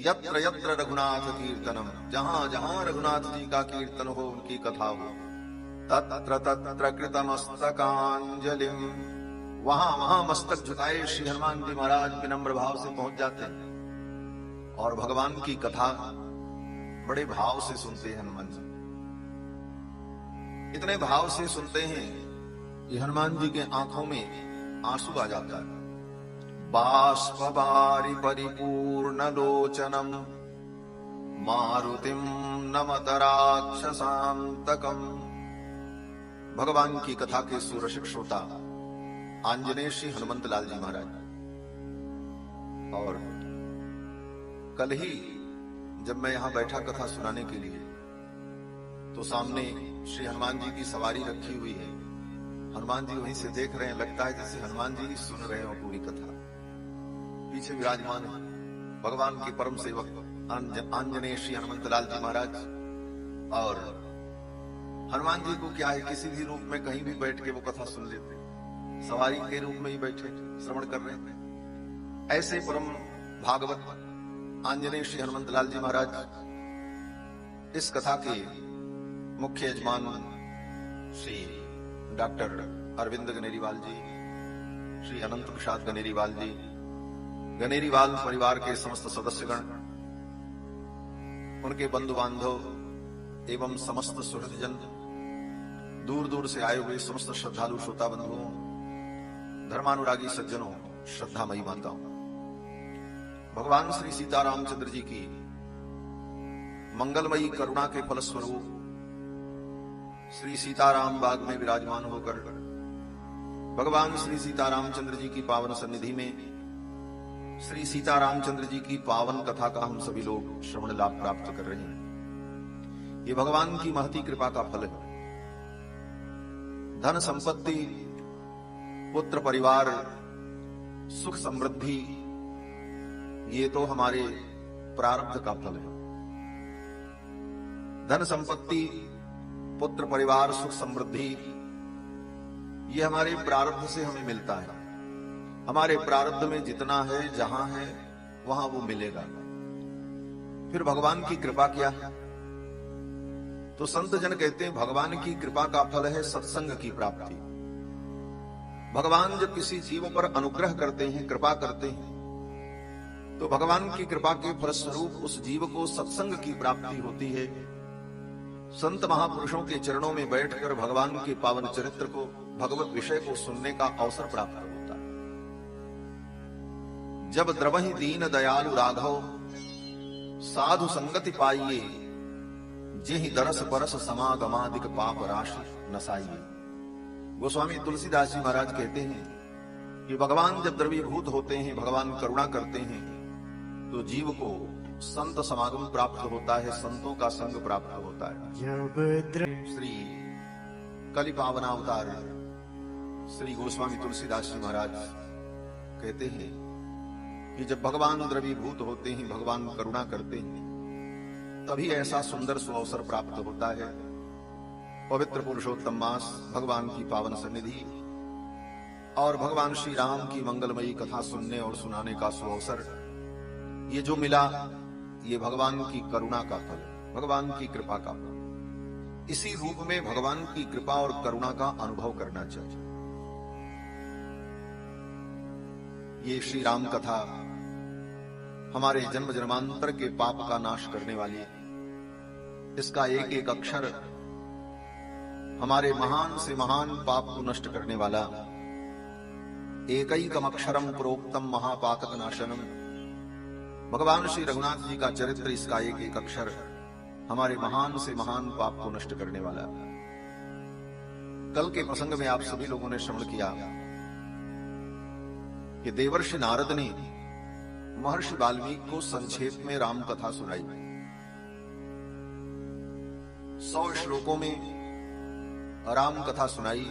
यत्र यत्र रघुनाथ कीर्तनम, जहां जहां रघुनाथ जी का कीर्तन हो, उनकी कथा हो, तत्र तत्र कृतमस्तकांजलिम, वहां वहां मस्तक झुकाए श्री हनुमान जी महाराज विनम्र भाव से पहुंच जाते हैं और भगवान की कथा बड़े भाव से सुनते हैं। हनुमान जी इतने भाव से सुनते हैं कि हनुमान जी के आंखों में आंसू आ जाता है। बाष्पवारि परिपूर्ण लोचनम मारुतिम नमत राक्षसांतकम। भगवान की कथा के सुरसिक श्रोता आंजनेय श्री हनुमंत लाल जी महाराज, और कल ही जब मैं यहां बैठा कथा सुनाने के लिए, तो सामने श्री हनुमान जी की सवारी रखी हुई है। हनुमान जी वहीं से देख रहे हैं, लगता है जैसे हनुमान जी सुन रहे हो पूरी कथा। पीछे विराजमान है भगवान के परम सेवक आंजनेय श्री हनुमंत लाल जी महाराज। और हनुमान जी को क्या है, किसी भी रूप में कहीं भी बैठ के वो कथा सुन लेते, सवारी के रूप में ही बैठे श्रवण कर रहे थे। ऐसे परम भागवत आंजनेय श्री हनुमंत लाल जी महाराज इस कथा के मुख्य यजमान श्री डॉक्टर अरविंद गनेरीवाल जी, श्री अनंत प्रसाद गनेरीवाल जी, गनेरीवाल परिवार के समस्त सदस्यगण, उनके बंधु बांधव एवं समस्त सुहृदजन, दूर दूर से आए हुए समस्त श्रद्धालु श्रोता बंधुओं, धर्मानुरागी सज्जनों, श्रद्धामयी माताओं, भगवान श्री सीतारामचंद्र जी की मंगलमयी करुणा के फलस्वरूप श्री सीताराम बाग में विराजमान होकर भगवान श्री सीतारामचंद्र जी की पावन सन्निधि में श्री सीतारामचंद्र जी की पावन कथा का हम सभी लोग श्रवण लाभ प्राप्त कर रहे हैं। ये भगवान की महती कृपा का फल है। धन संपत्ति, पुत्र परिवार, सुख समृद्धि, ये तो हमारे प्रारब्ध का फल है। धन संपत्ति, पुत्र परिवार, सुख समृद्धि, ये हमारे प्रारब्ध से हमें मिलता है। हमारे प्रारब्ध में जितना है, जहां है, वहां वो मिलेगा। फिर भगवान की कृपा क्या है? तो संत जन कहते हैं भगवान की कृपा का फल है सत्संग की प्राप्ति। भगवान जब किसी जीव पर अनुग्रह करते हैं, कृपा करते हैं, तो भगवान की कृपा के फलस्वरूप उस जीव को सत्संग की प्राप्ति होती है। संत महापुरुषों के चरणों में बैठकर भगवान के पावन चरित्र को, भगवत विषय को सुनने का अवसर प्राप्त होता है। जब द्रवहि दीन दयालु राघव, साधु संगति पाइए, जेहि दरस परस समागमादिक पाप राशि नसाइए। गोस्वामी तुलसीदास जी महाराज कहते हैं कि भगवान जब द्रवीभूत होते हैं, भगवान करुणा करते हैं, तो जीव को संत समागम प्राप्त होता है, संतों का संग प्राप्त होता है। श्री कलि पावनावतार श्री गोस्वामी तुलसीदास जी महाराज कहते हैं कि जब भगवान द्रवीभूत होते हैं, भगवान करुणा करते हैं, तभी ऐसा सुंदर सुअवसर प्राप्त होता है। पवित्र पुरुषोत्तम मास, भगवान की पावन सन्निधि और भगवान श्री राम की मंगलमयी कथा सुनने और सुनाने का सुअवसर, ये जो मिला, ये भगवान की करुणा का फल, भगवान की कृपा का फल। इसी रूप में भगवान की कृपा और करुणा का अनुभव करना चाहिए। ये श्री राम कथा हमारे जन्म जन्मांतर के पाप का नाश करने वाली है। इसका एक एक अक्षर हमारे महान से महान पाप को नष्ट करने वाला। एकैकम अक्षरम प्रोक्तम महापातक नाशनम। भगवान श्री रघुनाथ जी का चरित्र, इसका एक एक अक्षर हमारे महान से महान पाप को नष्ट करने वाला। कल के प्रसंग में आप सभी लोगों ने श्रवण किया कि देवर्षि नारद ने महर्षि वाल्मीकि को संक्षेप में राम कथा सुनाई। 100 श्लोकों में राम कथा सुनाई।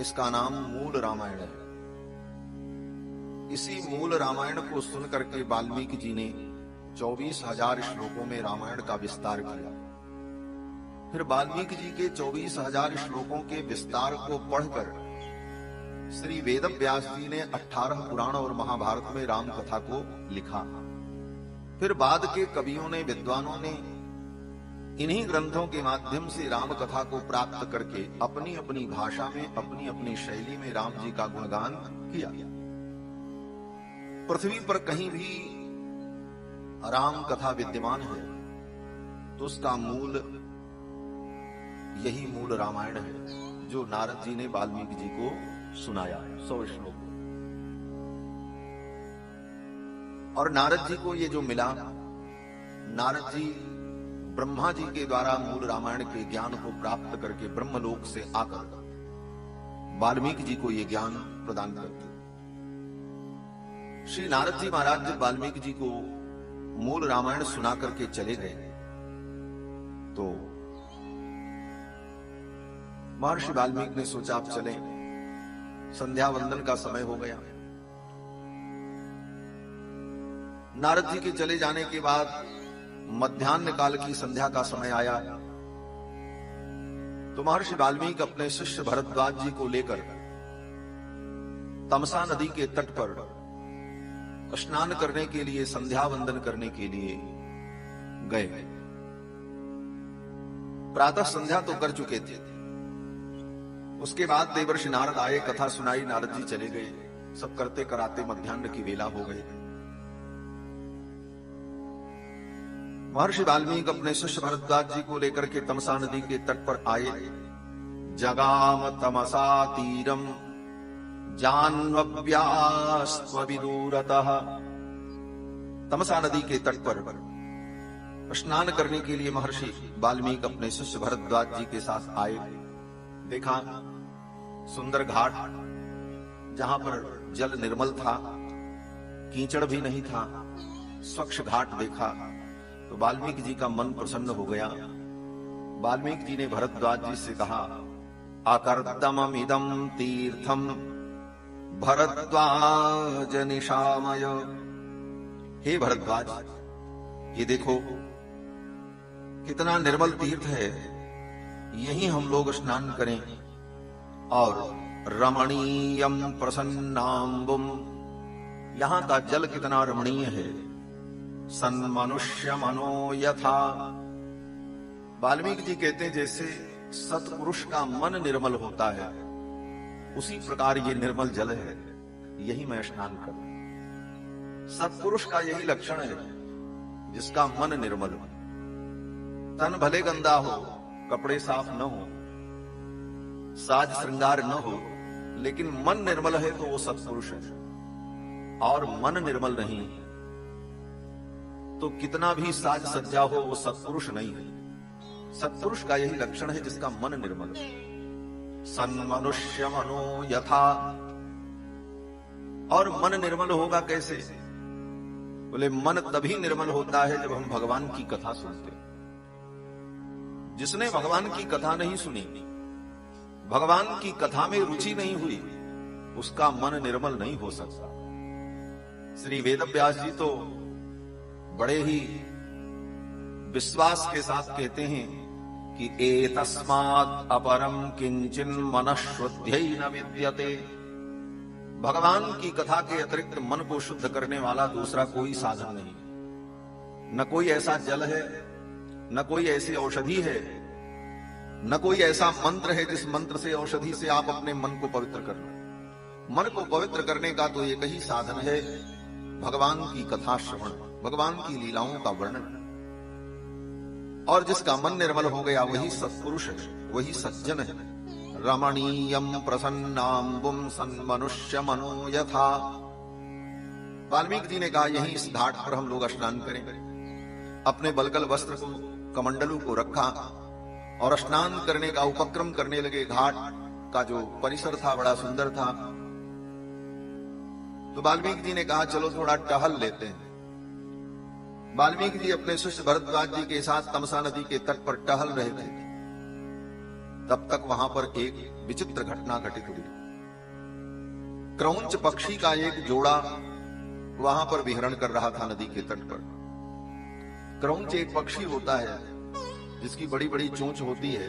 इसका नाम मूल रामायण है। इसी मूल रामायण को सुनकर के वाल्मीकि जी ने 24,000 श्लोकों में रामायण का विस्तार किया। फिर वाल्मीकि जी के 24,000 श्लोकों के विस्तार को पढ़कर श्री वेद व्यास जी ने 18 पुराण और महाभारत में राम कथा को लिखा। फिर बाद के कवियों ने, विद्वानों ने इन्हीं ग्रंथों के माध्यम से राम कथा को प्राप्त करके अपनी अपनी भाषा में, अपनी अपनी शैली में राम जी का गुणगान किया। पृथ्वी पर कहीं भी राम कथा विद्यमान है तो उसका मूल, यही मूल रामायण है जो नारद जी ने वाल्मीकि जी को सुनाया 100 श्लोक। और नारद जी को ये जो मिला, नारद जी ब्रह्मा जी के द्वारा मूल रामायण के ज्ञान को प्राप्त करके ब्रह्मलोक से आकर वाल्मीकि जी को ये ज्ञान प्रदान करते। श्री नारद जी महाराज जब वाल्मीकि जी को मूल रामायण सुना करके चले गए तो महर्षि वाल्मीकि ने सोचा अब चलें, संध्या वंदन का समय हो गया। नारद जी के चले जाने के बाद मध्याह्न काल की संध्या का समय आया तो महर्षि वाल्मीकि अपने शिष्य भरद्वाज जी को लेकर तमसा नदी के तट पर स्नान करने के लिए, संध्या वंदन करने के लिए गए। प्रातः संध्या तो कर चुके थे। उसके बाद देवर्षि नारद आए, कथा सुनाई, नारद जी चले गए। सब करते कराते मध्याह्न की वेला हो गई। महर्षि वाल्मीकि अपने शिष्य भरद्वाज जी को लेकर के तमसा नदी के तट पर आए। जगाम तमसा तीरम जाह्नव्यास्त्वविदूरतः। तमसा नदी के तट पर स्नान करने के लिए महर्षि वाल्मीकि अपने शिष्य भरद्वाज जी के साथ आए। देखा सुंदर घाट, जहां पर जल निर्मल था, कीचड़ भी नहीं था, स्वच्छ घाट देखा तो वाल्मीकि जी का मन प्रसन्न हो गया। वाल्मीकि जी ने भरद्वाज जी से कहा, अकर्दममिदं तीर्थम भरद्वाज निशामय। हे भरद्वाज, ये देखो कितना निर्मल तीर्थ है, यही हम लोग स्नान करें। और रमणीयम प्रसन्नाम्बुम, यहां का जल कितना रमणीय है। सन्मनुष्य मनो यथा। वाल्मीकि जी कहते हैं जैसे सत्पुरुष का मन निर्मल होता है उसी प्रकार ये निर्मल जल है, यही मैं स्नान करूं। सत्पुरुष का यही लक्षण है, जिसका मन निर्मल हो। तन भले गंदा हो, कपड़े साफ न हो, साज श्रृंगार न हो, लेकिन मन निर्मल है तो वो सत्पुरुष है। और मन निर्मल नहीं तो कितना भी साज सज्जा हो वो सत्पुरुष नहीं है। सत्पुरुष का यही लक्षण है, जिसका मन निर्मल है। सन्मनुष्य मनो यथा। और मन निर्मल होगा कैसे? बोले मन तभी निर्मल होता है जब हम भगवान की कथा सुनते। जिसने भगवान की कथा नहीं सुनी, भगवान की कथा में रुचि नहीं हुई, उसका मन निर्मल नहीं हो सकता। श्री वेदव्यास जी तो बड़े ही विश्वास के साथ कहते हैं कि एतस्मात् अपरम किंचिन मनःशुद्ध्यै न विद्यते। भगवान की कथा के अतिरिक्त मन को शुद्ध करने वाला दूसरा कोई साधन नहीं। न कोई ऐसा जल है, न कोई ऐसी औषधि है, न कोई ऐसा मंत्र है जिस मंत्र से, औषधि से आप अपने मन को पवित्र कर लो। मन को पवित्र करने का तो एक ही साधन है, भगवान की कथा श्रवण, भगवान की लीलाओं का वर्णन। और जिसका मन निर्मल हो गया वही सत्पुरुष है, वही सज्जन है। रमणीयम प्रसन्नाम्बुम सन्मनुष्य मनो यथा। वाल्मीकि जी ने कहा यही इस घाट पर हम लोग स्नान करें। अपने बलगल वस्त्र को, कमंडलू को रखा और स्नान करने का उपक्रम करने लगे। घाट का जो परिसर था बड़ा सुंदर था। तो वाल्मीकि जी ने कहा चलो थोड़ा टहल लेते हैं। वाल्मीकि जी अपने शिष्य भरद्वाज जी के साथ तमसा नदी के तट पर टहल रहे थे। तब तक वहां पर एक विचित्र घटना घटित हुई। क्रौंच पक्षी का एक जोड़ा वहां पर विहरण कर रहा था नदी के तट पर। क्रौंच एक पक्षी होता है जिसकी बड़ी बड़ी चोंच होती है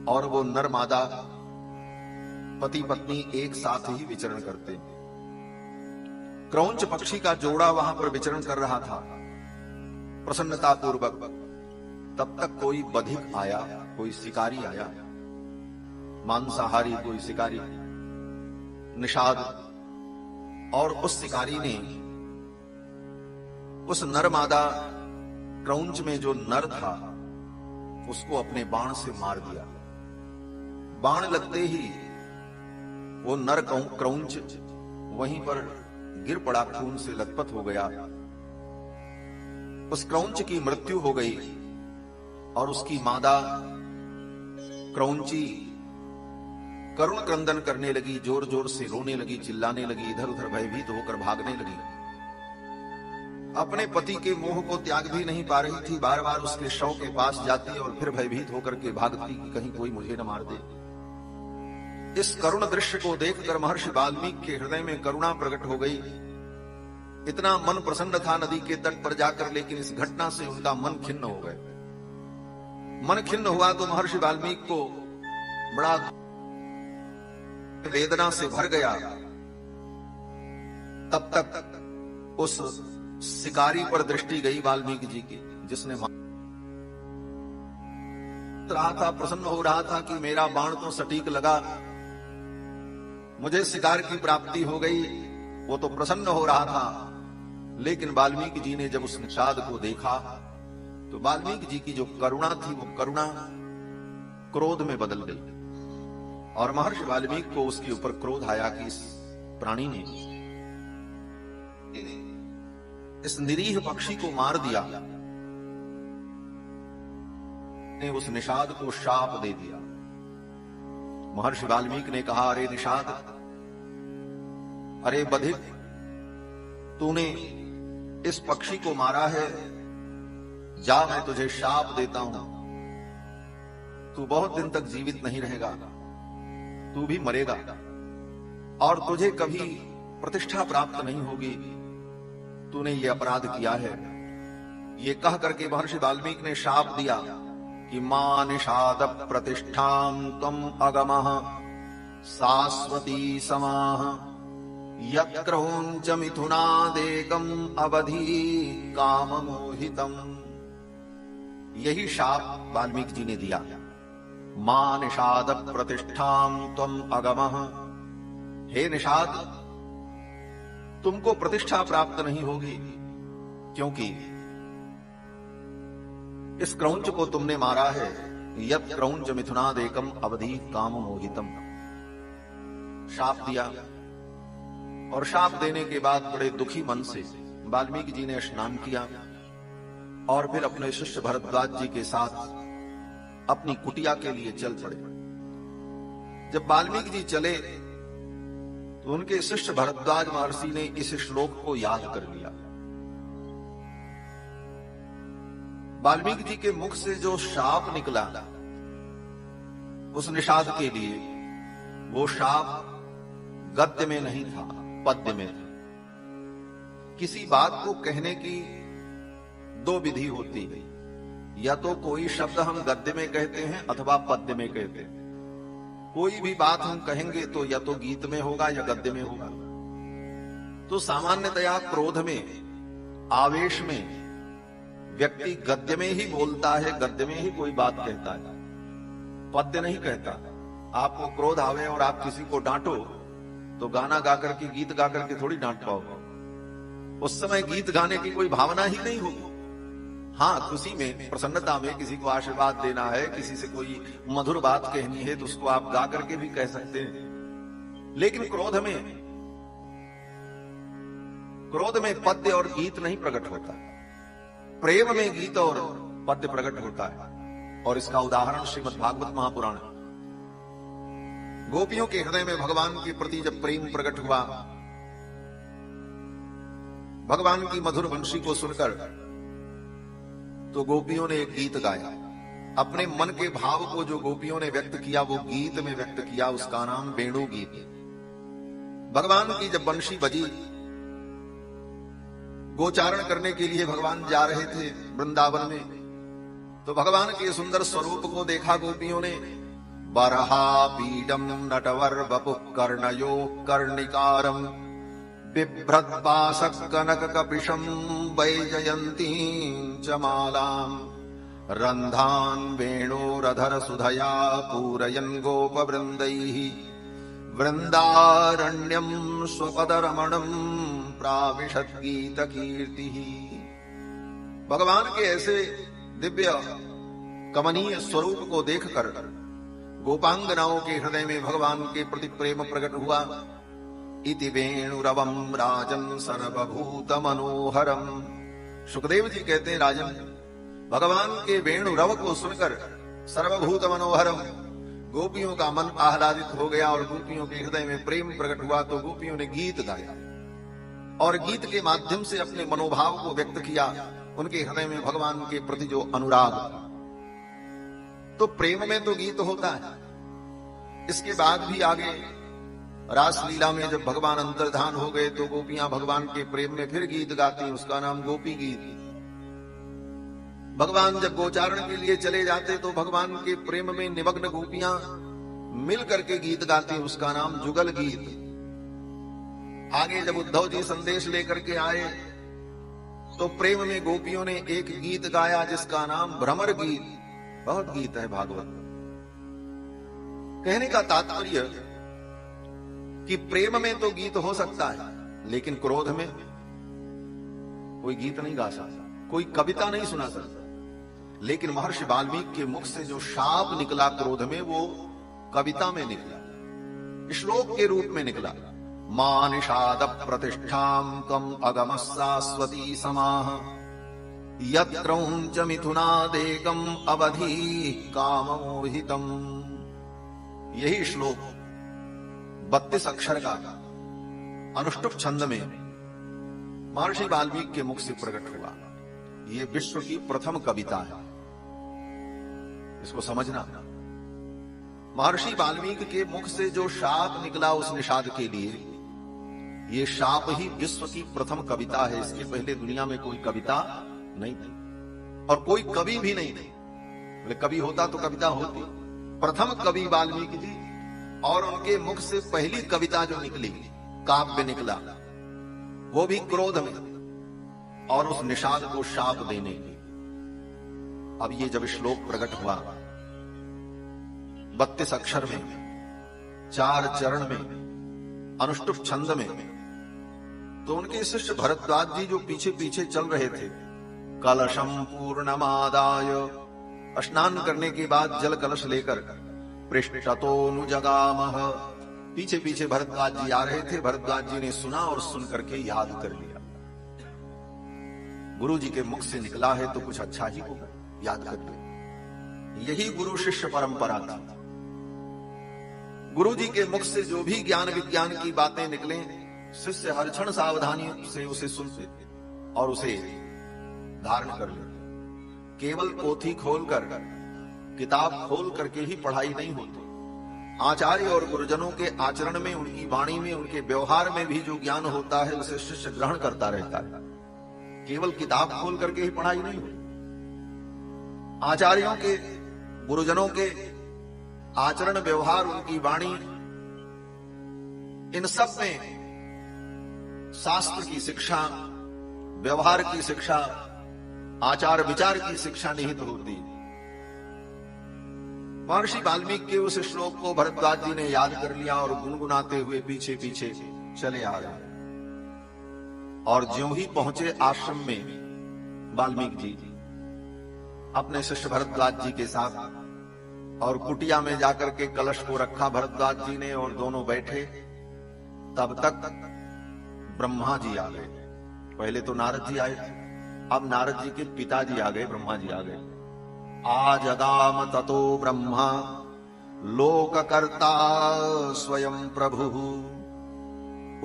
और वो नर मादा पति पत्नी एक साथ ही विचरण करते हैं। क्रौंच पक्षी का जोड़ा वहां पर विचरण कर रहा था प्रसन्नता पूर्वक। तब तक कोई बधिक आया, कोई शिकारी आया, मांसाहारी कोई शिकारी, निषाद। और उस शिकारी ने उस नर मादा क्रौंच में जो नर था उसको अपने बाण से मार दिया। बाण लगते ही वो नर क्रौंच वहीं पर गिर पड़ा, खून से लथपथ हो गया। उस क्रौंच की मृत्यु हो गई और उसकी मादा क्रौंची करुण क्रंदन करने लगी, जोर जोर से रोने लगी, चिल्लाने लगी, इधर उधर भयभीत होकर भागने लगी। अपने पति के मोह को त्याग भी नहीं पा रही थी, बार बार उसके शव के पास जाती और फिर भयभीत होकर के भागती कि कहीं कोई मुझे न मार दे। इस करुण दृश्य को देखकर महर्षि वाल्मीकि के हृदय में करुणा प्रकट हो गई। इतना मन प्रसन्न था नदी के तट पर जाकर, लेकिन इस घटना से उनका मन खिन्न हो गया। मन खिन्न हुआ तो महर्षि वाल्मीकि को बड़ा वेदना से भर गया। तब तक उस शिकारी पर दृष्टि गई वाल्मीकि जी की, जिसने रहा था, प्रसन्न हो रहा था कि मेरा बाण तो सटीक लगा, मुझे शिकार की प्राप्ति हो गई। वो तो प्रसन्न हो रहा था, लेकिन वाल्मीकि जी ने जब उस निषाद को देखा तो वाल्मीकि जी की जो करुणा थी वो करुणा क्रोध में बदल गई और महर्षि वाल्मीकि को उसके ऊपर क्रोध आया कि इस प्राणी ने इस निरीह पक्षी को मार दिया, ने उस निषाद को शाप दे दिया। महर्षि वाल्मीकि ने कहा, अरे निषाद, अरे बधिक, तूने इस पक्षी को मारा है, जा मैं तुझे शाप देता हूं, तू बहुत दिन तक जीवित नहीं रहेगा, तू भी मरेगा और तुझे कभी प्रतिष्ठा प्राप्त नहीं होगी, तूने ये अपराध किया है। ये कह करके महर्षि वाल्मीकि ने शाप दिया कि मां निषाद प्रतिष्ठां त्वं अगमः शाश्वती समाः यत् क्रौंच मिथुनादेकम् अवधि काममोहितम्। यही शाप वाल्मीकि जी ने दिया। मां निषाद प्रतिष्ठां त्वं अगमः, हे निषाद, तुमको प्रतिष्ठा प्राप्त नहीं होगी, क्योंकि इस क्रौंच को तुमने मारा है। यत् क्रौंच मिथुनादेकम अवधि काम मोहितम। शाप दिया और शाप देने के बाद बड़े दुखी मन से वाल्मीकि जी ने स्नान किया और फिर अपने शिष्य भरद्वाज जी के साथ अपनी कुटिया के लिए चल पड़े। जब वाल्मीकि जी चले तो उनके शिष्य भरद्वाज महर्षि ने इस श्लोक को याद कर लिया। वाल्मीकि जी के मुख से जो शाप निकला उस निषाद के लिए, वो शाप गद्य में नहीं था, पद्य में था। किसी बात को कहने की दो विधि होती है, या तो कोई शब्द हम गद्य में कहते हैं अथवा पद्य में कहते हैं। कोई भी बात हम कहेंगे तो या तो गीत में होगा या गद्य में होगा। तो सामान्यतया क्रोध में, आवेश में व्यक्ति गद्य में ही बोलता है, गद्य में ही कोई बात कहता है, पद्य नहीं कहता। आपको क्रोध आवे और आप किसी को डांटो तो गाना गाकर के, गीत गाकर के थोड़ी डांट पाओगे। उस समय गीत गाने की कोई भावना ही नहीं होगी। हाँ, खुशी में, प्रसन्नता में किसी को आशीर्वाद देना है, किसी से कोई मधुर बात कहनी है तो उसको आप गा करके भी कह सकते हैं। लेकिन क्रोध में पद्य और गीत नहीं प्रकट होता, प्रेम में गीत और पद्य प्रकट होता है। और इसका उदाहरण श्रीमद् भागवत महापुराण। गोपियों के हृदय में भगवान के प्रति जब प्रेम प्रकट हुआ, भगवान की मधुर वंशी को सुनकर, तो गोपियों ने एक गीत गाया। अपने मन के भाव को जो गोपियों ने व्यक्त किया वो गीत में व्यक्त किया, उसका नाम वेणु गीत। भगवान की जब वंशी बजी, गोचारण करने के लिए भगवान जा रहे थे वृंदावन में, तो भगवान के सुंदर स्वरूप को देखा गोपियों ने। बरहा पीडम नटवर वपु कर्णयो कर्णिकारम बिभ्रद्वासः कनककपिशं वैजयन्तीं च मालाम् रन्ध्रान् वेणोरधरसुधया पूरयन् गोपवृन्दैः वृन्दारण्यं स्वपदरमणं प्राविशद्गीतकीर्तिः। भगवान के ऐसे दिव्य कमनीय स्वरूप को देखकर गोपांगनाओं के हृदय में भगवान के प्रति प्रेम प्रकट हुआ। इति वेणुरवं राजन सर्वभूत मनोहरम। सुखदेव जी कहते हैं, राजन, भगवान के वेणुरव को सुनकर सर्वभूत मनोहरम, गोपियों का मन आह्लादित हो गया और गोपियों के हृदय में प्रेम प्रकट हुआ। तो गोपियों ने गीत गाया और गीत के माध्यम से अपने मनोभाव को व्यक्त किया, उनके हृदय में भगवान के प्रति जो अनुराग था। तो प्रेम में तो गीत होता है। इसके बाद भी आगे रासलीला में जब भगवान अंतर्धान हो गए तो गोपियां भगवान के प्रेम में फिर गीत गाती, उसका नाम गोपी गीत। भगवान जब गोचारण के लिए चले जाते तो भगवान के प्रेम में निमग्न गोपियां मिल करके गीत गाती, उसका नाम जुगल गीत। आगे जब उद्धव जी संदेश लेकर के आए तो प्रेम में गोपियों ने एक गीत गाया जिसका नाम भ्रमर गीत। बहुत गीत है भागवत। कहने का तात्पर्य कि प्रेम में तो गीत हो सकता है, लेकिन क्रोध में कोई गीत नहीं गा सकता, कोई कविता नहीं सुना सकता। लेकिन महर्षि वाल्मीकि के मुख से जो शाप निकला क्रोध में, वो कविता में निकला, श्लोक के रूप में निकला। मानिषाद प्रतिष्ठां कम अगम शाश्वती समाह यत्रौंच मिथुनादेकम अवधि काममोहितम। यही श्लोक 32 अक्षर का अनुष्टुप छंद में महर्षि वाल्मीकि के मुख से प्रकट हुआ। ये विश्व की प्रथम कविता है, इसको समझना। महर्षि वाल्मीकि के मुख से जो शाप निकला उस निषाद के लिए, ये शाप ही विश्व की प्रथम कविता है। इसके पहले दुनिया में कोई कविता नहीं थी और कोई कवि भी नहीं थे। बोले कवि होता तो कविता होती। प्रथम कवि वाल्मीकि जी, और उनके मुख से पहली कविता जो निकली, काव्य निकला, वो भी क्रोध में और उस निषाद को शाप देने की। अब ये जब श्लोक प्रकट हुआ 32 अक्षर में, 4 चरण में, अनुष्टुप छंद में, तो उनके शिष्य भरद्वाज जी जो पीछे पीछे चल रहे थे, कलशम पूर्णमादाय, स्नान करने के बाद जल कलश लेकर पृष्ठतोनुजगामः, पीछे पीछे भरद्वाज जी आ रहे थे। भरद्वाज जी ने सुना और सुन करके याद कर लिया। गुरु जी के मुख से निकला है तो कुछ अच्छा ही होगा, याद कर लिया। यही गुरु शिष्य परंपरा थी। गुरु जी के मुख से जो भी ज्ञान विज्ञान की बातें निकले, शिष्य हर क्षण सावधानी से उसे सुनते और उसे धारण कर लेते। केवल पोथी खोलकर, किताब खोल करके ही पढ़ाई नहीं होती। आचार्य और गुरुजनों के आचरण में, उनकी वाणी में, उनके व्यवहार में भी जो ज्ञान होता है उसे शिष्य ग्रहण करता रहता है। केवल किताब खोल करके ही पढ़ाई नहीं होती। आचार्यों के, गुरुजनों के आचरण, व्यवहार, उनकी वाणी, इन सब में शास्त्र की शिक्षा, व्यवहार की शिक्षा, आचार विचार की शिक्षा निहित होती। महर्षि वाल्मीकि के उस श्लोक को भरद्वाज जी ने याद कर लिया और गुनगुनाते हुए पीछे पीछे चले आ गए। और ज्यों ही पहुंचे आश्रम में वाल्मीकि जी अपने शिष्य भरद्वाज जी के साथ, और कुटिया में जाकर के कलश को रखा भरद्वाज जी ने और दोनों बैठे। तब तक ब्रह्मा जी आ गए। पहले तो नारद जी आए थे, अब नारद जी के पिताजी आ गए, ब्रह्मा जी आ गए। आजगाम ततो ब्रह्मा लोककर्ता स्वयं प्रभु।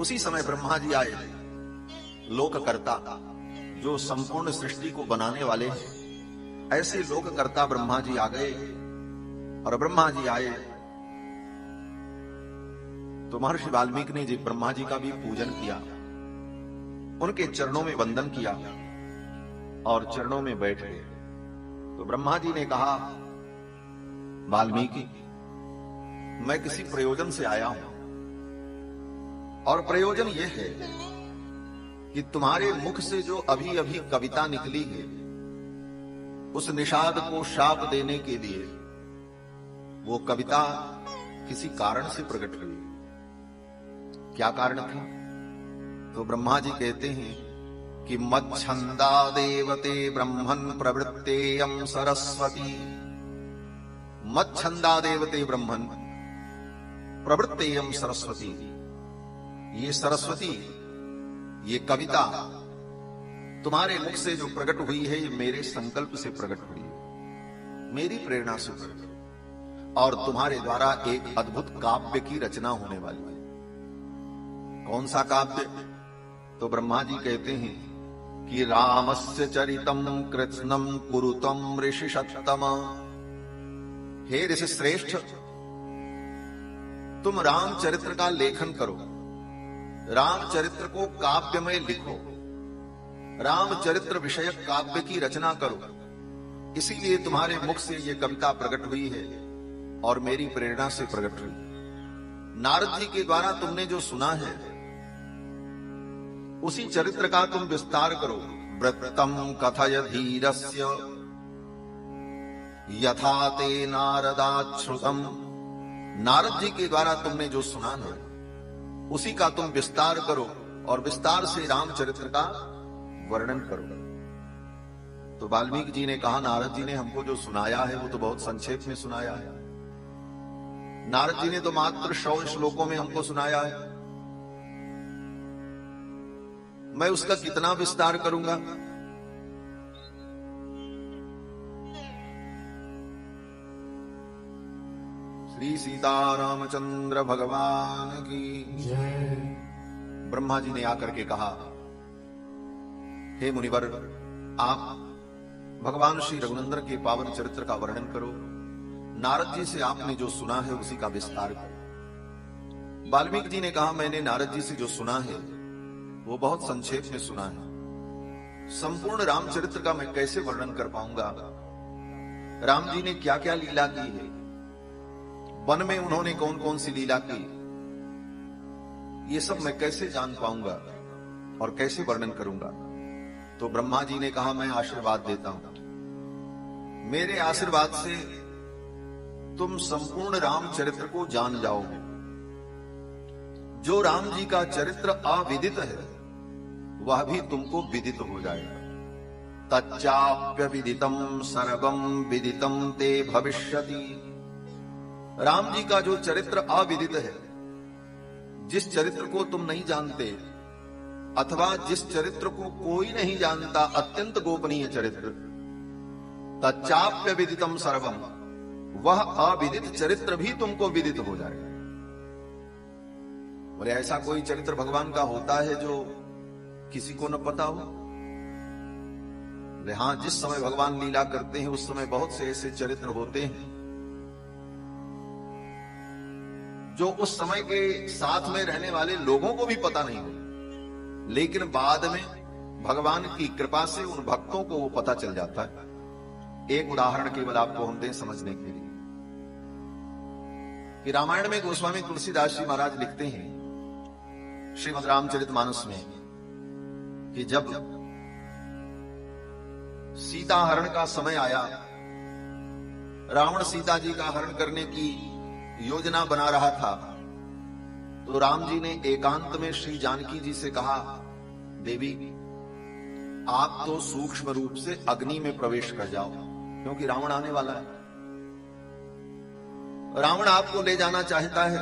उसी समय ब्रह्मा जी आए, लोककर्ता, जो संपूर्ण सृष्टि को बनाने वाले हैं, ऐसे लोककर्ता ब्रह्मा जी आ गए। और ब्रह्मा जी आए तो महर्षि वाल्मीकि ने जी ब्रह्मा जी का भी पूजन किया, उनके चरणों में वंदन किया और चरणों में बैठ गए। तो ब्रह्मा जी ने कहा, वाल्मीकि, मैं किसी प्रयोजन से आया हूं, और प्रयोजन यह है कि तुम्हारे मुख से जो अभी अभी कविता निकली है, उस निषाद को शाप देने के लिए वो कविता किसी कारण से प्रकट हुई। क्या कारण था? तो ब्रह्मा जी कहते हैं कि मच्छंदा देवते ब्रह्मन् प्रवृत्तेयं सरस्वती। मच्छंदा देवते ब्रह्मन् प्रवृत्तेयं सरस्वती। ये सरस्वती, ये कविता तुम्हारे मुख से जो प्रकट हुई है, ये मेरे संकल्प से प्रकट हुई है, मेरी प्रेरणा से प्रकट हुई, और तुम्हारे द्वारा एक अद्भुत काव्य की रचना होने वाली है। कौन सा काव्य? तो ब्रह्मा जी कहते हैं कि रामस्य चरितम कृत्स्नम कुरुतम ऋषि सत्तम। हे ऋषि श्रेष्ठ, तुम रामचरित्र का लेखन करो, रामचरित्र को काव्य में लिखो, रामचरित्र विषयक काव्य की रचना करो। इसीलिए तुम्हारे मुख से ये कविता प्रकट हुई है और मेरी प्रेरणा से प्रकट हुई। नारद जी के द्वारा तुमने जो सुना है, उसी चरित्र का तुम विस्तार करो। वृत्तम कथय धीरस्य यथा ते नारदाच्छ्रुतम। नारद जी के द्वारा तुमने जो सुना है, उसी का तुम विस्तार करो और विस्तार से रामचरित्र का वर्णन करो। तो वाल्मीकि जी ने कहा, नारद जी ने हमको जो सुनाया है वो तो बहुत संक्षेप में सुनाया है। नारद जी ने तो मात्र 100 श्लोकों में हमको सुनाया है, मैं उसका कितना विस्तार करूंगा? श्री सीतारामचंद्र भगवान की जय। ब्रह्मा जी ने आकर के कहा, हे मुनिवर, आप भगवान श्री रघुनंदन के पावन चरित्र का वर्णन करो। नारद जी से आपने जो सुना है उसी का विस्तार करो। वाल्मीकि जी ने कहा, मैंने नारद जी से जो सुना है वो बहुत संक्षेप में सुना है, संपूर्ण रामचरित्र का मैं कैसे वर्णन कर पाऊंगा? राम जी ने क्या क्या लीला की है, वन में उन्होंने कौन कौन सी लीला की, ये सब मैं कैसे जान पाऊंगा और कैसे वर्णन करूंगा? तो ब्रह्मा जी ने कहा, मैं आशीर्वाद देता हूं, मेरे आशीर्वाद से तुम संपूर्ण रामचरित्र को जान जाओगे। जो राम जी का चरित्र अविदित है वह भी तुमको विदित हो जाएगा। तच्चाप्य विदितम सर्वम विदितम ते भविष्यति। राम जी का जो चरित्र अविदित है, जिस चरित्र को तुम नहीं जानते अथवा जिस चरित्र को कोई नहीं जानता, अत्यंत गोपनीय चरित्र, तच्चाप्य विदितम सर्वम, वह अविदित चरित्र भी तुमको विदित हो जाएगा। बोले, ऐसा कोई चरित्र भगवान का होता है जो किसी को न पता हो? हाँ, जिस समय भगवान लीला करते हैं उस समय बहुत से ऐसे चरित्र होते हैं जो उस समय के साथ में रहने वाले लोगों को भी पता नहीं हो, लेकिन बाद में भगवान की कृपा से उन भक्तों को वो पता चल जाता है। एक उदाहरण केवल आपको हम दें समझने के लिए कि रामायण में गोस्वामी तुलसीदास जी महाराज लिखते हैं श्रीमद् रामचरितमानस में कि जब सीता हरण का समय आया, रावण सीता जी का हरण करने की योजना बना रहा था, तो राम जी ने एकांत में श्री जानकी जी से कहा, देवी आप तो सूक्ष्म रूप से अग्नि में प्रवेश कर जाओ, क्योंकि रावण आने वाला है। रावण आपको ले जाना चाहता है,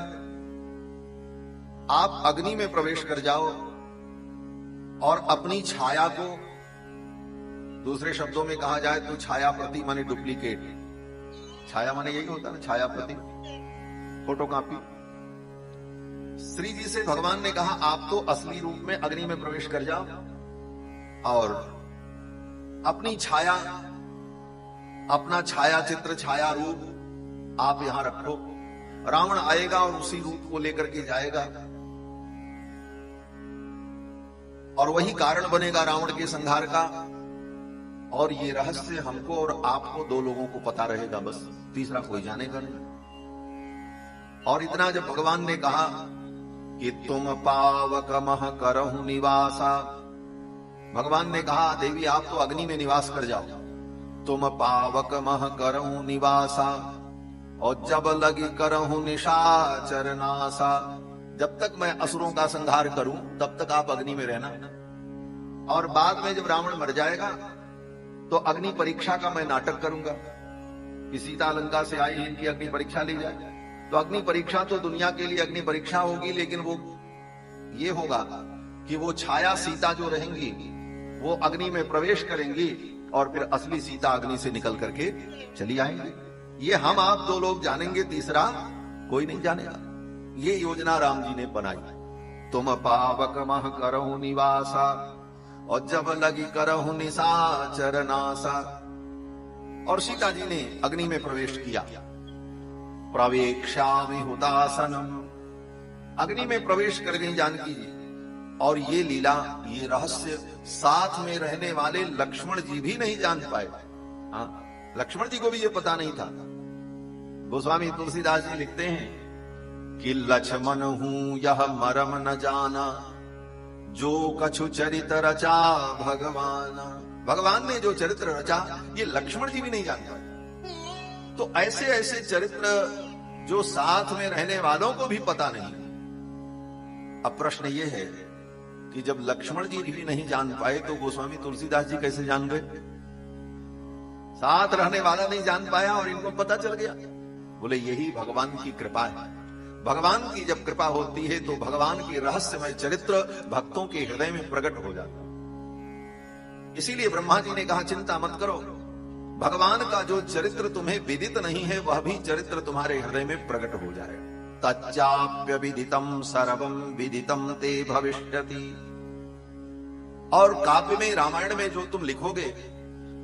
आप अग्नि में प्रवेश कर जाओ और अपनी छाया को, दूसरे शब्दों में कहा जाए तो छाया प्रति माने डुप्लीकेट, छाया माने यही होता है ना, छाया प्रति, फोटोकॉपी। श्री जी से भगवान ने कहा, आप तो असली रूप में अग्नि में प्रवेश कर जाओ और अपनी छाया, अपना छाया चित्र, छाया रूप आप यहां रखो। रावण आएगा और उसी रूप को लेकर के जाएगा और वही कारण बनेगा रावण के संहार का, और ये रहस्य हमको और आपको, दो लोगों को पता रहेगा, बस तीसरा कोई जानेगा नहीं। और इतना जब भगवान ने कहा कि तुम पावक मह करहु निवासा भगवान ने कहा देवी आप तो अग्नि में निवास कर जाओ, तुम पावक मह करहूं निवासा और जब लगी करहूं निशाचर नासा। जब तक मैं असुरों का संहार करूं तब तक आप अग्नि में रहना, और बाद में जब रावण मर जाएगा तो अग्नि परीक्षा का मैं नाटक करूंगा कि सीता लंका से आई, इनकी अग्नि परीक्षा ली जाए। तो अग्नि परीक्षा तो दुनिया के लिए अग्नि परीक्षा होगी, लेकिन वो ये होगा कि वो छाया सीता जो रहेंगी वो अग्नि में प्रवेश करेंगी और फिर असली सीता अग्नि से निकल करके चली आएंगी। ये हम आप दो लोग जानेंगे, तीसरा कोई नहीं जानेगा। ये योजना राम जी ने बनाई। तुम पावक मह करहु निवासा और जब लगी करहु निशाचर नासा। और सीता जी ने अग्नि में प्रवेश किया। प्रवेक्षामि हुतासनम, अग्नि में प्रवेश कर गई जानकी जी। और ये लीला, ये रहस्य साथ में रहने वाले लक्ष्मण जी भी नहीं जान पाए। हाँ, लक्ष्मण जी को भी ये पता नहीं था। गोस्वामी तुलसीदास जी लिखते हैं कि लक्ष्मण हूं यह मरम न जाना, जो कछु चरित्र रचा भगवान। भगवान ने जो चरित्र रचा ये लक्ष्मण जी भी नहीं जान पाए। तो ऐसे ऐसे चरित्र जो साथ में रहने वालों को भी पता नहीं। अब प्रश्न ये है कि जब लक्ष्मण जी भी नहीं जान पाए तो गोस्वामी तुलसीदास जी कैसे जान गए? साथ रहने वाला नहीं जान पाया और इनको पता चल गया। बोले यही भगवान की कृपा है। भगवान की जब कृपा होती है तो भगवान की रहस्यमय चरित्र भक्तों के हृदय में प्रकट हो जाता है। इसीलिए ब्रह्मा जी ने कहा चिंता मत करो, भगवान का जो चरित्र तुम्हें विदित नहीं है वह भी चरित्र तुम्हारे हृदय में प्रकट हो जाएगा। तच्चाप्य विदितम सर्वम विदितम ते भविष्यति। और काव्य में, रामायण में जो तुम लिखोगे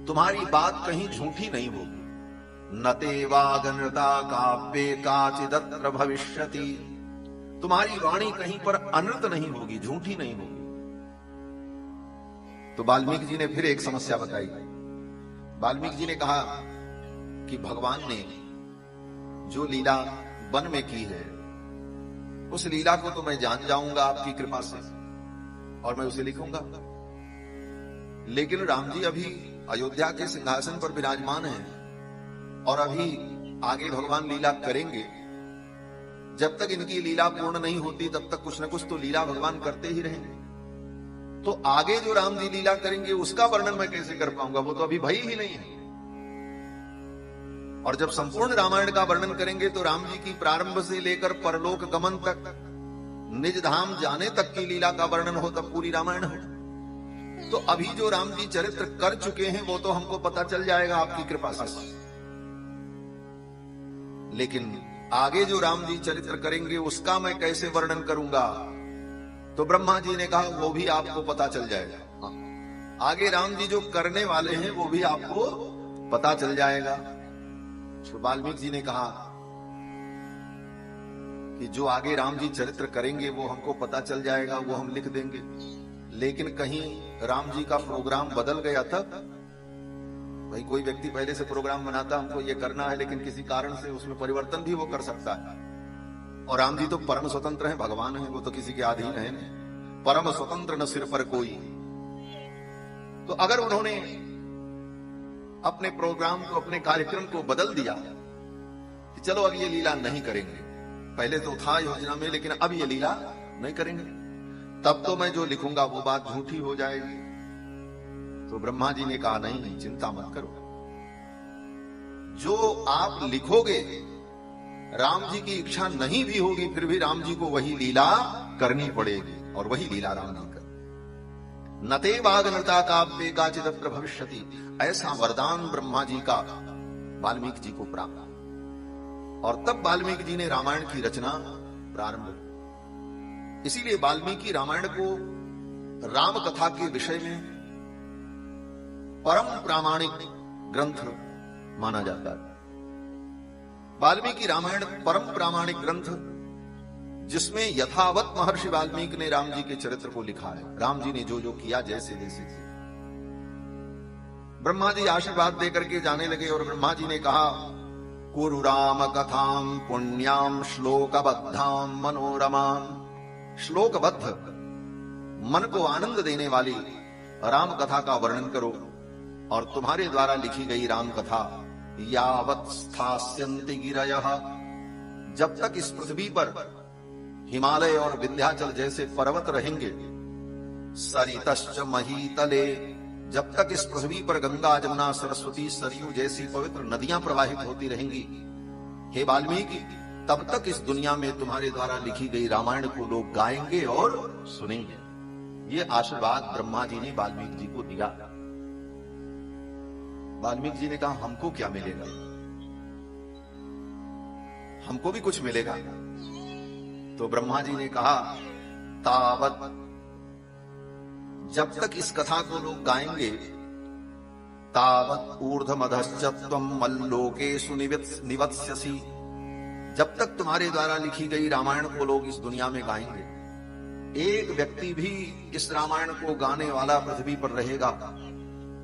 तुम्हारी बात कहीं झूठी नहीं होगी। न ते वागनृता काव्ये काचिदत्र भविष्यति। तुम्हारी वाणी कहीं पर अनृत नहीं होगी, झूठी नहीं होगी। तो वाल्मीकि जी ने फिर एक समस्या बताई। वाल्मीकि जी ने कहा कि भगवान ने जो लीला वन में की है उस लीला को तो मैं जान जाऊंगा आपकी कृपा से और मैं उसे लिखूंगा, लेकिन राम जी अभी अयोध्या के सिंहासन पर विराजमान हैं और अभी आगे भगवान लीला करेंगे। जब तक इनकी लीला पूर्ण नहीं होती तब तक कुछ न कुछ तो लीला भगवान करते ही रहेंगे। तो आगे जो राम जी लीला करेंगे उसका वर्णन मैं कैसे कर पाऊंगा? वो तो अभी भई ही नहीं है। और जब संपूर्ण रामायण का वर्णन करेंगे तो राम जी की प्रारंभ से लेकर परलोक गमन तक, निज धाम जाने तक की लीला का वर्णन हो तब पूरी रामायण हो। तो अभी जो राम जी चरित्र कर चुके हैं वो तो हमको पता चल जाएगा आपकी कृपा से, लेकिन आगे जो राम जी चरित्र करेंगे उसका मैं कैसे वर्णन करूंगा? तो ब्रह्मा जी ने कहा वो भी आपको पता चल जाएगा। आगे राम जी जो करने वाले हैं वो भी आपको पता चल जाएगा। तो वाल्मीकि जी ने कहा कि जो आगे राम जी चरित्र करेंगे वो हमको पता चल जाएगा, वो हम लिख देंगे। लेकिन कहीं राम जी का प्रोग्राम बदल गया था। भाई कोई व्यक्ति पहले से प्रोग्राम बनाता हमको ये करना है, लेकिन किसी कारण से उसमें परिवर्तन भी वो कर सकता है। और राम जी तो परम स्वतंत्र हैं, भगवान हैं, वो तो किसी के अधीन है। परम स्वतंत्र न सिर पर कोई। तो अगर उन्होंने अपने प्रोग्राम को, अपने कार्यक्रम को बदल दिया कि चलो अब ये लीला नहीं करेंगे, पहले तो था योजना में लेकिन अब ये लीला नहीं करेंगे, तब तो मैं जो लिखूंगा वो बात झूठी हो जाएगी। तो ब्रह्मा जी ने कहा नहीं, चिंता मत करो, जो आप लिखोगे राम जी की इच्छा नहीं भी होगी फिर भी राम जी को वही लीला करनी पड़ेगी, और वही लीला राम जी कर। नते वागनता काव्ये काचिदत्र भविष्यति। ऐसा वरदान ब्रह्मा जी का वाल्मीकि जी को प्राप्त। और तब वाल्मीकि जी ने रामायण की रचना प्रारंभ की। इसीलिए वाल्मीकि रामायण को राम कथा के विषय में परम प्रामाणिक ग्रंथ माना जाता है। वाल्मीकि रामायण परम प्रामाणिक ग्रंथ जिसमें यथावत महर्षि वाल्मीकि ने राम जी के चरित्र को लिखा है। राम जी ने जो जो किया, जैसे जैसे ब्रह्मा जी आशीर्वाद देकर के जाने लगे और ब्रह्मा जी ने कहा कुरु राम कथाम पुण्याम श्लोकबद्धाम मनोरमाम। श्लोकबद्ध, मन को आनंद देने वाली राम कथा का वर्णन करो और तुम्हारे द्वारा लिखी गई राम कथा यावत् स्थास्यन्ति गिरयः, जब तक इस पृथ्वी पर हिमालय और विंध्याचल जैसे पर्वत रहेंगे, सरितश्च महीतले, जब तक इस पृथ्वी पर गंगा जमुना सरस्वती सरयू जैसी पवित्र नदियां प्रवाहित होती रहेंगी, हे वाल्मीकि, तब तक इस दुनिया में तुम्हारे द्वारा लिखी गई रामायण को लोग गाएंगे और सुनेंगे। ये आशीर्वाद ब्रह्मा जी ने वाल्मीकि जी को दिया। वाल्मीकि जी ने कहा हमको क्या मिलेगा, हमको भी कुछ मिलेगा। तो ब्रह्मा जी ने कहा तावत, जब तक इस कथा को लोग गाएंगे, तावत ऊर्ध्वमधश्च त्वं मल्लोकेषु निवत्स्यसि, जब तक तुम्हारे द्वारा लिखी गई रामायण को लोग इस दुनिया में गाएंगे, एक व्यक्ति भी इस रामायण को गाने वाला पृथ्वी पर रहेगा,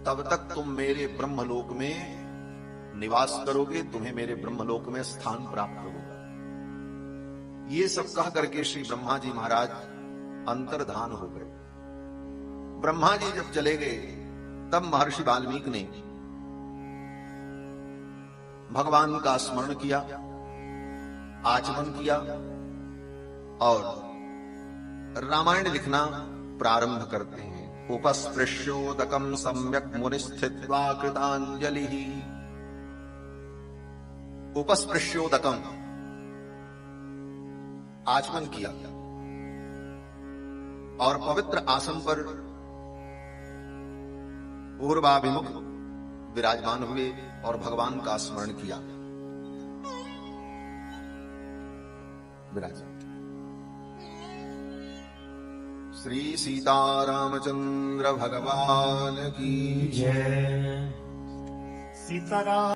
तब तक तुम मेरे ब्रह्मलोक में निवास करोगे, तुम्हें मेरे ब्रह्मलोक में स्थान प्राप्त होगा। ये सब कह करके श्री ब्रह्मा जी महाराज अंतर्धान हो गए। ब्रह्मा जी जब चले गए, तब महर्षि वाल्मीकि ने भगवान का स्मरण किया, आचमन किया और रामायण लिखना प्रारंभ करते हैं। उपस्पृश्योदकं सम्यक् मुनिस्थित्वा कृतांजलिः, उपस्पृश्योदकं, आचमन किया और पवित्र आसन पर पूर्वाभिमुख विराजमान हुए और भगवान का स्मरण किया। विराजमान श्री सीतारामचंद्र भगवान की जय। सीताराम